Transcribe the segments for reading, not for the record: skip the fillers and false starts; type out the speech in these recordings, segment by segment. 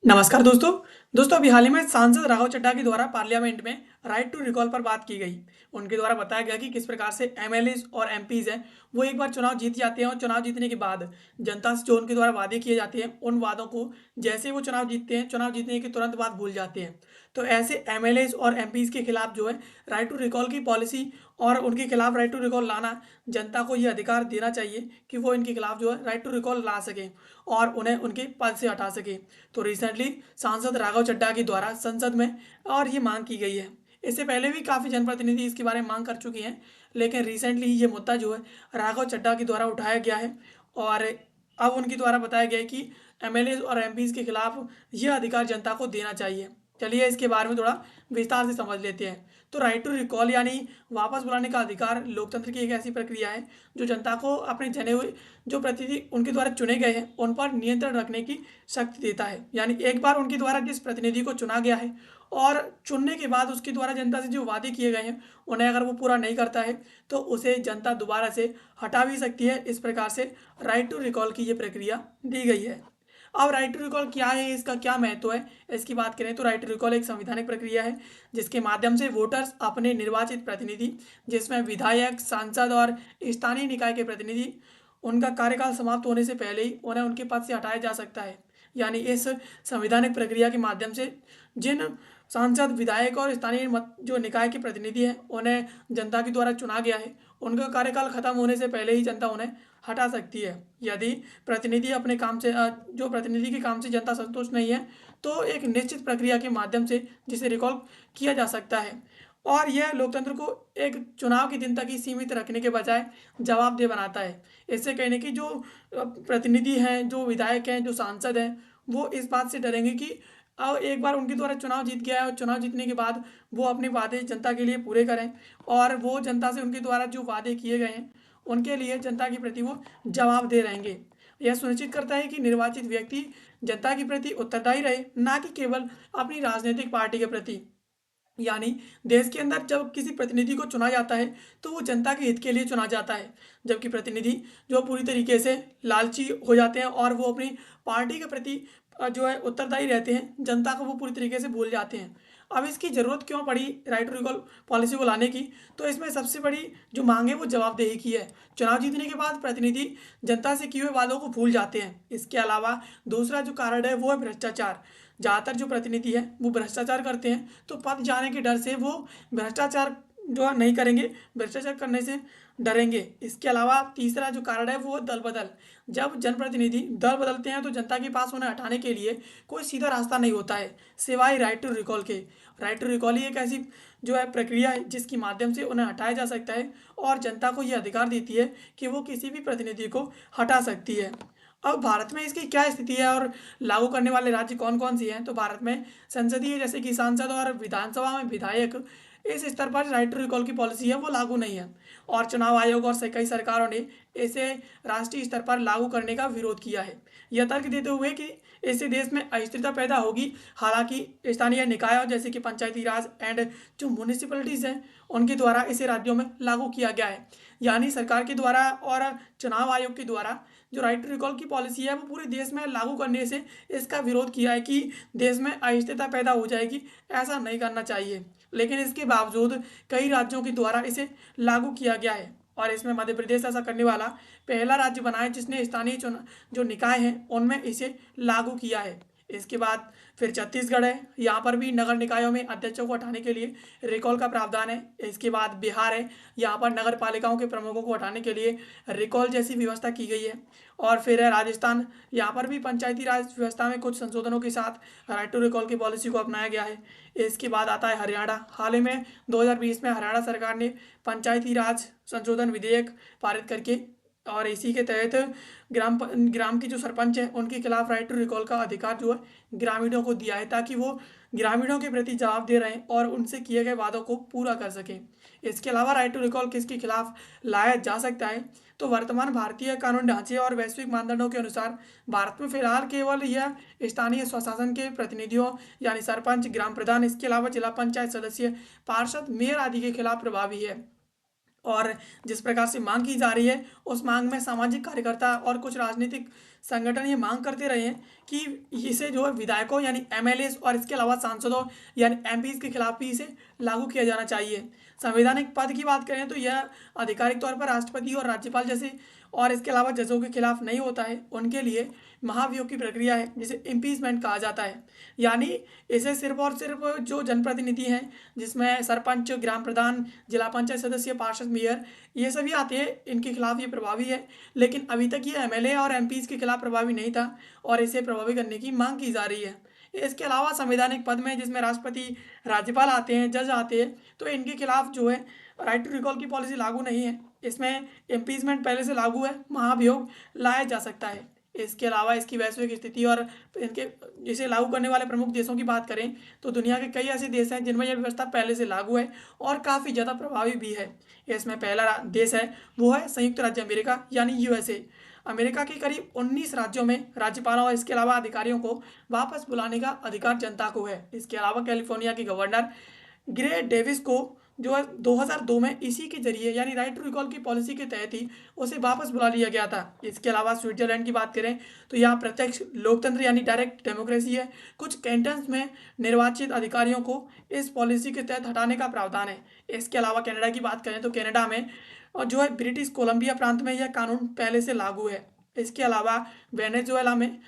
नमस्कार दोस्तों। अभी हाल ही में सांसद राघव चड्ढा के द्वारा पार्लियामेंट में राइट टू रिकॉल पर बात की गई। उनके द्वारा बताया गया कि किस प्रकार से एमएलएज और एमपीज हैं वो एक बार चुनाव जीत जाते हैं और चुनाव जीतने के बाद जनता से जो उनके द्वारा वादे किए जाते हैं उन वादों को जैसे वो चुनाव जीतते हैं चुनाव जीतने के तुरंत बाद भूल जाते हैं। तो ऐसे एमएलएज और एमपीज के खिलाफ जो है राइट टू रिकॉल की पॉलिसी और उनके खिलाफ राइट टू रिकॉल लाना, जनता को ये अधिकार देना चाहिए कि वो इनके खिलाफ जो है राइट टू रिकॉल ला सकें और उन्हें उनके पद से हटा सके। तो रिसेंटली सांसद राघव चड्ढा के द्वारा संसद में और ये मांग की गई है। इससे पहले भी काफ़ी जनप्रतिनिधि इसके बारे में मांग कर चुके हैं, लेकिन रिसेंटली ये मुद्दा जो है राघव चड्ढा के द्वारा उठाया गया है और अब उनके द्वारा बताया गया है कि एमएलए और एमपीज के खिलाफ यह अधिकार जनता को देना चाहिए। चलिए इसके बारे में थोड़ा विस्तार से समझ लेते हैं। तो राइट टू रिकॉल यानी वापस बुलाने का अधिकार लोकतंत्र की एक ऐसी प्रक्रिया है जो जनता को अपने चुने हुए जो प्रतिनिधि उनके द्वारा चुने गए हैं उन पर नियंत्रण रखने की शक्ति देता है। यानी एक बार उनके द्वारा जिस प्रतिनिधि को चुना गया है और चुनने के बाद उसके द्वारा जनता से जो वादे किए गए हैं उन्हें अगर वो पूरा नहीं करता है तो उसे जनता दोबारा से हटा भी सकती है। इस प्रकार से राइट टू रिकॉल की ये प्रक्रिया दी गई है। अब राइट टू रिकॉल क्या है, इसका क्या महत्व है, इसकी बात करें तो राइट टू रिकॉल एक संवैधानिक प्रक्रिया है जिसके माध्यम से वोटर्स अपने निर्वाचित प्रतिनिधि, जिसमें विधायक, सांसद और स्थानीय निकाय के प्रतिनिधि, उनका कार्यकाल समाप्त होने से पहले ही उन्हें उनके पद से हटाया जा सकता है। यानी इस संवैधानिक प्रक्रिया के माध्यम से जिन सांसद, विधायक और स्थानीय मत जो निकाय के प्रतिनिधि हैं उन्हें जनता के द्वारा चुना गया है, उनका कार्यकाल खत्म होने से पहले ही जनता उन्हें हटा सकती है। यदि प्रतिनिधि अपने काम से जो प्रतिनिधि के काम से जनता संतुष्ट नहीं है तो एक निश्चित प्रक्रिया के माध्यम से जिसे रिकॉल किया जा सकता है। और यह लोकतंत्र को एक चुनाव के दिन तक ही सीमित रखने के बजाय जवाबदेह बनाता है। इससे कहने की जो प्रतिनिधि हैं, जो विधायक हैं, जो सांसद हैं, वो इस बात से डरेंगे कि अब एक बार उनके द्वारा चुनाव जीत गया है और चुनाव जीतने के बाद वो अपने वादे जनता के लिए पूरे करें और वो जनता से उनके द्वारा जो वादे किए गए हैं उनके लिए जनता के प्रति वो जवाबदेह रहेंगे। यह सुनिश्चित करता है कि निर्वाचित व्यक्ति जनता के प्रति उत्तरदायी रहे, ना कि केवल अपनी राजनीतिक पार्टी के प्रति। यानी देश के अंदर जब किसी प्रतिनिधि को चुना जाता है तो वो जनता के हित के लिए चुना जाता है, जबकि प्रतिनिधि जो पूरी तरीके से लालची हो जाते हैं और वो अपनी पार्टी के प्रति जो है उत्तरदायी रहते हैं, जनता को वो पूरी तरीके से भूल जाते हैं। अब इसकी ज़रूरत क्यों पड़ी राइट टू रिकॉल पॉलिसी को लाने की? तो इसमें सबसे बड़ी जो मांग है वो जवाबदेही की है। चुनाव जीतने के बाद प्रतिनिधि जनता से किए हुए वादों को भूल जाते हैं। इसके अलावा दूसरा जो कारण है वो है भ्रष्टाचार। ज़्यादातर जो प्रतिनिधि है वो भ्रष्टाचार करते हैं, तो पद जाने के डर से वो भ्रष्टाचार जो है नहीं करेंगे, भ्रष्टाचार करने से डरेंगे। इसके अलावा तीसरा जो कारण है वो दल बदल। जब जनप्रतिनिधि दल बदलते हैं तो जनता के पास उन्हें हटाने के लिए कोई सीधा रास्ता नहीं होता है सिवाय राइट टू रिकॉल के। राइट टू रिकॉल ही एक ऐसी जो है प्रक्रिया है जिसके माध्यम से उन्हें हटाया जा सकता है और जनता को ये अधिकार देती है कि वो किसी भी प्रतिनिधि को हटा सकती है। अब भारत में इसकी क्या स्थिति है और लागू करने वाले राज्य कौन कौन सी हैं? तो भारत में संसदीय जैसे कि सांसद और विधानसभा में विधायक, इस स्तर पर राइट टू रिकॉल की पॉलिसी है वो लागू नहीं है और चुनाव आयोग और कई सरकारों ने इसे राष्ट्रीय स्तर पर लागू करने का विरोध किया है, यह तर्क देते हुए कि इससे देश में अस्थिरता पैदा होगी। हालांकि स्थानीय निकायों जैसे कि पंचायती राज एंड जो म्यूनिसिपैलिटीज़ हैं उनके द्वारा इसे राज्यों में लागू किया गया है। यानी सरकार के द्वारा और चुनाव आयोग के द्वारा जो राइट टू रिकॉल की पॉलिसी है वो पूरे देश में लागू करने से इसका विरोध किया है कि देश में अस्थिरता पैदा हो जाएगी, ऐसा नहीं करना चाहिए। लेकिन इसके बावजूद कई राज्यों के द्वारा इसे लागू किया गया है और इसमें मध्य प्रदेश ऐसा करने वाला पहला राज्य बना है जिसने स्थानीय चुनाव जो निकाय हैं उनमें इसे लागू किया है। इसके बाद फिर छत्तीसगढ़ है, यहाँ पर भी नगर निकायों में अध्यक्षों को हटाने के लिए रिकॉल का प्रावधान है। इसके बाद बिहार है, यहाँ पर नगर पालिकाओं के प्रमुखों को हटाने के लिए रिकॉल जैसी व्यवस्था की गई है। और फिर है राजस्थान, यहाँ पर भी पंचायती राज व्यवस्था में कुछ संशोधनों के साथ राइट टू रिकॉल की पॉलिसी को अपनाया गया है। इसके बाद आता है हरियाणा। हाल ही में 2020 में हरियाणा सरकार ने पंचायती राज संशोधन विधेयक पारित करके और इसी के तहत ग्राम की जो सरपंच है उनके खिलाफ राइट टू रिकॉल का अधिकार जो है ग्रामीणों को दिया है ताकि वो ग्रामीणों के प्रति जवाब दे रहें और उनसे किए गए वादों को पूरा कर सकें। इसके अलावा राइट टू रिकॉल किसके खिलाफ लाया जा सकता है? तो वर्तमान भारतीय कानून ढांचे और वैश्विक मानदंडों के अनुसार भारत में फिलहाल केवल यह स्थानीय स्वशासन के प्रतिनिधियों यानी सरपंच, ग्राम प्रधान, इसके अलावा जिला पंचायत सदस्य, पार्षद, मेयर आदि के खिलाफ प्रभावी है। और जिस प्रकार से मांग की जा रही है, उस मांग में सामाजिक कार्यकर्ता और कुछ राजनीतिक संगठन ये मांग करते रहे हैं कि इसे जो है विधायकों यानी एमएलए और इसके अलावा सांसदों यानी एमपीज के खिलाफ भी इसे लागू किया जाना चाहिए। संवैधानिक पद की बात करें तो यह आधिकारिक तौर पर राष्ट्रपति और राज्यपाल जैसे और इसके अलावा जजों के खिलाफ नहीं होता है। उनके लिए महाभियोग की प्रक्रिया है जिसे इम्पीचमेंट कहा जाता है। यानी इसे सिर्फ और सिर्फ जो जनप्रतिनिधि हैं, जिसमें सरपंच, ग्राम प्रधान, जिला पंचायत सदस्य, पार्षद, मेयर, ये सभी आते हैं, इनके खिलाफ ये प्रभावी है। लेकिन अभी तक ये एमएलए और एमपीज के खिलाफ प्रभावी नहीं था और इसे प्रभावी करने की मांग की जा रही है। इसके अलावा संवैधानिक पद में जिसमें राष्ट्रपति, राज्यपाल आते हैं, जज आते हैं, तो इनके खिलाफ जो है राइट टू रिकॉल की पॉलिसी लागू नहीं है। इसमें इम्पीचमेंट पहले से लागू है, महाभियोग लाया जा सकता है। इसके अलावा इसकी वैश्विक स्थिति और इनके इसे लागू करने वाले प्रमुख देशों की बात करें तो दुनिया के कई ऐसे देश हैं जिनमें यह व्यवस्था पहले से लागू है और काफ़ी ज़्यादा प्रभावी भी है। इसमें पहला देश है वो है संयुक्त राज्य अमेरिका यानी यूएसए। अमेरिका के करीब 19 राज्यों में राज्यपालों और इसके अलावा अधिकारियों को वापस बुलाने का अधिकार जनता को है। इसके अलावा कैलिफोर्निया के गवर्नर ग्रे डेविस को जो है 2002 में इसी के जरिए यानी राइट टू रिकॉल की पॉलिसी के तहत ही उसे वापस बुला लिया गया था। इसके अलावा स्विट्जरलैंड की बात करें तो यहाँ प्रत्यक्ष लोकतंत्र यानी डायरेक्ट डेमोक्रेसी है। कुछ कैंटन्स में निर्वाचित अधिकारियों को इस पॉलिसी के तहत हटाने का प्रावधान है। इसके अलावा कनाडा की बात करें तो कनाडा में और जो है ब्रिटिश कोलंबिया प्रांत में यह कानून पहले से लागू है। इसके अलावा वेनेजुएला में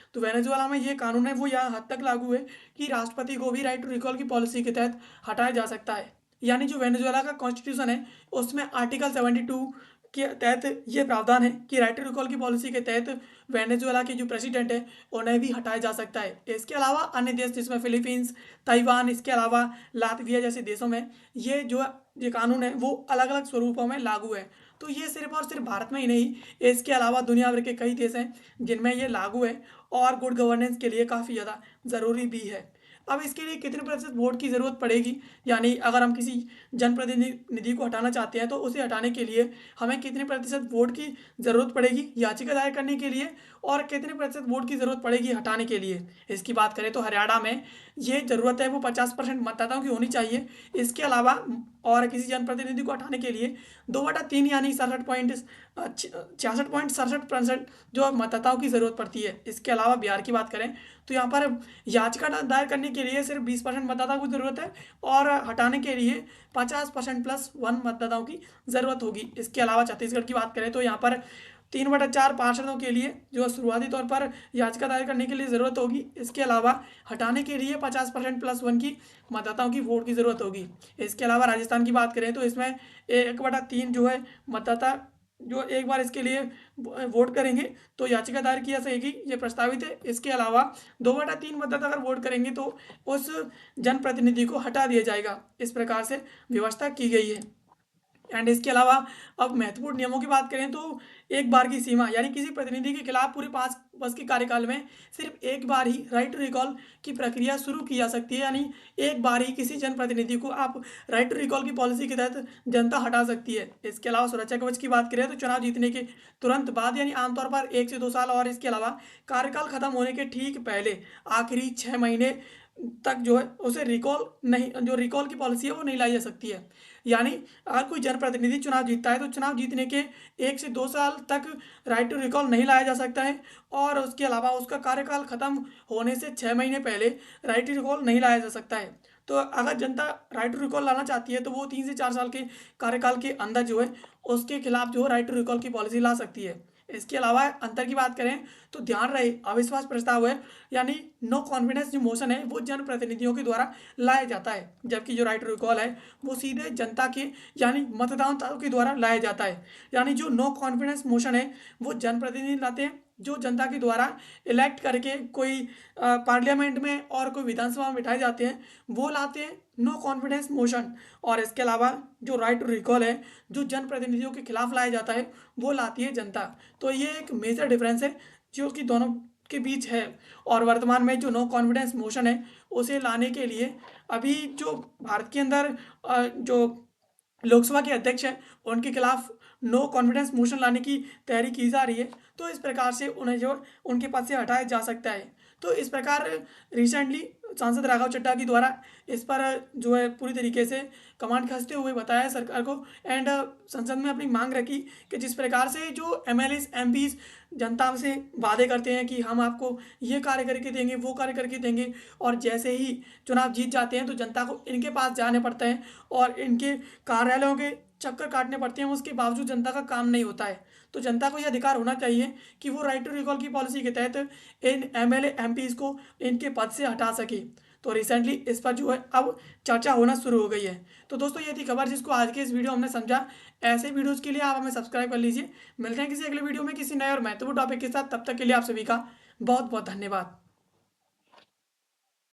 ये कानून है वो यहाँ हद तक लागू है कि राष्ट्रपति को भी राइट टू रिकॉल की पॉलिसी के तहत हटाया जा सकता है। यानी जो वेनेजुएला का कॉन्स्टिट्यूशन है उसमें आर्टिकल 72 के तहत ये प्रावधान है कि राइट टू रिकॉल की पॉलिसी के तहत वेनेजुएला के जो प्रेसिडेंट है उन्हें भी हटाया जा सकता है। इसके अलावा अन्य देश जिसमें फिलीपींस, ताइवान, इसके अलावा लातविया जैसे देशों में ये कानून है वो अलग अलग स्वरूपों में लागू है। तो ये सिर्फ और सिर्फ भारत में ही नहीं, इसके अलावा दुनिया भर के कई देश हैं जिनमें ये लागू है और गुड गवर्नेंस के लिए काफ़ी ज़्यादा ज़रूरी भी है। अब इसके लिए कितने प्रतिशत वोट की ज़रूरत पड़ेगी, यानी अगर हम किसी जनप्रतिनिधि को हटाना चाहते हैं तो उसे हटाने के लिए हमें कितने प्रतिशत वोट की ज़रूरत पड़ेगी याचिका दायर करने के लिए और कितने प्रतिशत वोट की ज़रूरत पड़ेगी हटाने के लिए। इसकी बात करें तो हरियाणा में ये ज़रूरत है वो 50% मतदाताओं की होनी चाहिए। इसके अलावा और किसी जनप्रतिनिधि को हटाने के लिए 2/3 यानी 66.67% जो मतदाताओं की ज़रूरत पड़ती है। इसके अलावा बिहार की बात करें तो यहाँ पर याचिका दायर करने के लिए सिर्फ 20% मतदाताओं की ज़रूरत है और हटाने के लिए 50% +1 मतदाताओं की ज़रूरत होगी। इसके अलावा छत्तीसगढ़ की बात करें तो यहाँ पर 3/4 पार्षदों के लिए जो शुरुआती तौर पर याचिका दायर करने के लिए ज़रूरत होगी। इसके अलावा हटाने के लिए 50% +1 की मतदाताओं की वोट की ज़रूरत होगी। इसके अलावा राजस्थान की बात करें तो इसमें 1/3 जो है मतदाता जो एक बार इसके लिए वोट करेंगे तो याचिका दायर की जा सकेगी, ये प्रस्तावित है। इसके अलावा 2/3 मतदाता अगर वोट करेंगे तो उस जनप्रतिनिधि को हटा दिया जाएगा। इस प्रकार से व्यवस्था की गई है। एंड इसके अलावा अब महत्वपूर्ण नियमों की बात करें तो एक बार की सीमा यानी किसी प्रतिनिधि के खिलाफ पूरे 5 वर्ष के कार्यकाल में सिर्फ एक बार ही राइट टू रिकॉल की प्रक्रिया शुरू की जा सकती है। यानी एक बार ही किसी जनप्रतिनिधि को आप राइट टू रिकॉल की पॉलिसी के तहत जनता हटा सकती है। इसके अलावा सुरक्षा कवच की बात करें तो चुनाव जीतने के तुरंत बाद यानी आमतौर पर 1 से 2 साल और इसके अलावा कार्यकाल खत्म होने के ठीक पहले आखिरी 6 महीने तक जो है उसे रिकॉल नहीं, जो रिकॉल की पॉलिसी है वो नहीं लाई जा सकती है। यानी अगर कोई जनप्रतिनिधि चुनाव जीतता है तो चुनाव जीतने के 1 से 2 साल तक राइट टू रिकॉल नहीं लाया जा सकता है और उसके अलावा उसका कार्यकाल खत्म होने से 6 महीने पहले राइट टू रिकॉल नहीं लाया जा सकता है। तो अगर जनता राइट टू रिकॉल लाना चाहती है तो वो 3 से 4 साल के कार्यकाल के अंदर जो है उसके खिलाफ जो राइट टू रिकॉल की पॉलिसी ला सकती है। इसके अलावा अंतर की बात करें तो ध्यान रहे अविश्वास प्रस्ताव है यानी नो कॉन्फिडेंस जो मोशन है वो जनप्रतिनिधियों के द्वारा लाया जाता है, जबकि जो राइट टू रिकॉल है वो सीधे जनता के यानी मतदाताओं के द्वारा लाया जाता है। यानी जो नो कॉन्फिडेंस मोशन है वो जनप्रतिनिधि लाते हैं जो जनता के द्वारा इलेक्ट करके कोई पार्लियामेंट में और कोई विधानसभा में बिठाए जाते हैं वो लाते हैं नो कॉन्फिडेंस मोशन। और इसके अलावा जो राइट टू रिकॉल है जो जनप्रतिनिधियों के खिलाफ लाया जाता है वो लाती है जनता। तो ये एक मेजर डिफरेंस है जो कि दोनों के बीच है। और वर्तमान में जो नो कॉन्फिडेंस मोशन है उसे लाने के लिए अभी जो भारत के अंदर जो लोकसभा के अध्यक्ष हैं उनके खिलाफ नो कॉन्फिडेंस मोशन लाने की तैयारी की जा रही है। तो इस प्रकार से उन्हें जो उनके पद से हटाया जा सकता है। तो इस प्रकार रिसेंटली सांसद राघव चड्ढा की द्वारा इस पर जो है पूरी तरीके से कमांड कसते हुए बताया सरकार को। एंड संसद में अपनी मांग रखी कि जिस प्रकार से जो एमएलएस एमपीज जनता से वादे करते हैं कि हम आपको ये कार्य करके देंगे, वो कार्य करके देंगे, और जैसे ही चुनाव जीत जाते हैं तो जनता को इनके पास जाने पड़ता है और इनके कार्यालयों के चक्कर काटने पड़ते हैं, उसके बावजूद जनता का काम नहीं होता है। तो जनता को यह अधिकार होना चाहिए कि वो राइट टू रिकॉल की पॉलिसी के तहत इन एमएलए एमपीज को इनके पद से हटा सके। तो रिसेंटली इस पर जो है अब चर्चा होना शुरू हो गई है। तो दोस्तों ये थी खबर जिसको आज के इस वीडियो हमने समझा। ऐसे वीडियोस के लिए आप हमें सब्सक्राइब कर लीजिए। मिलते हैं किसी अगले वीडियो में किसी नए और महत्वपूर्ण टॉपिक के साथ। तब तक के लिए आप सभी का बहुत बहुत धन्यवाद।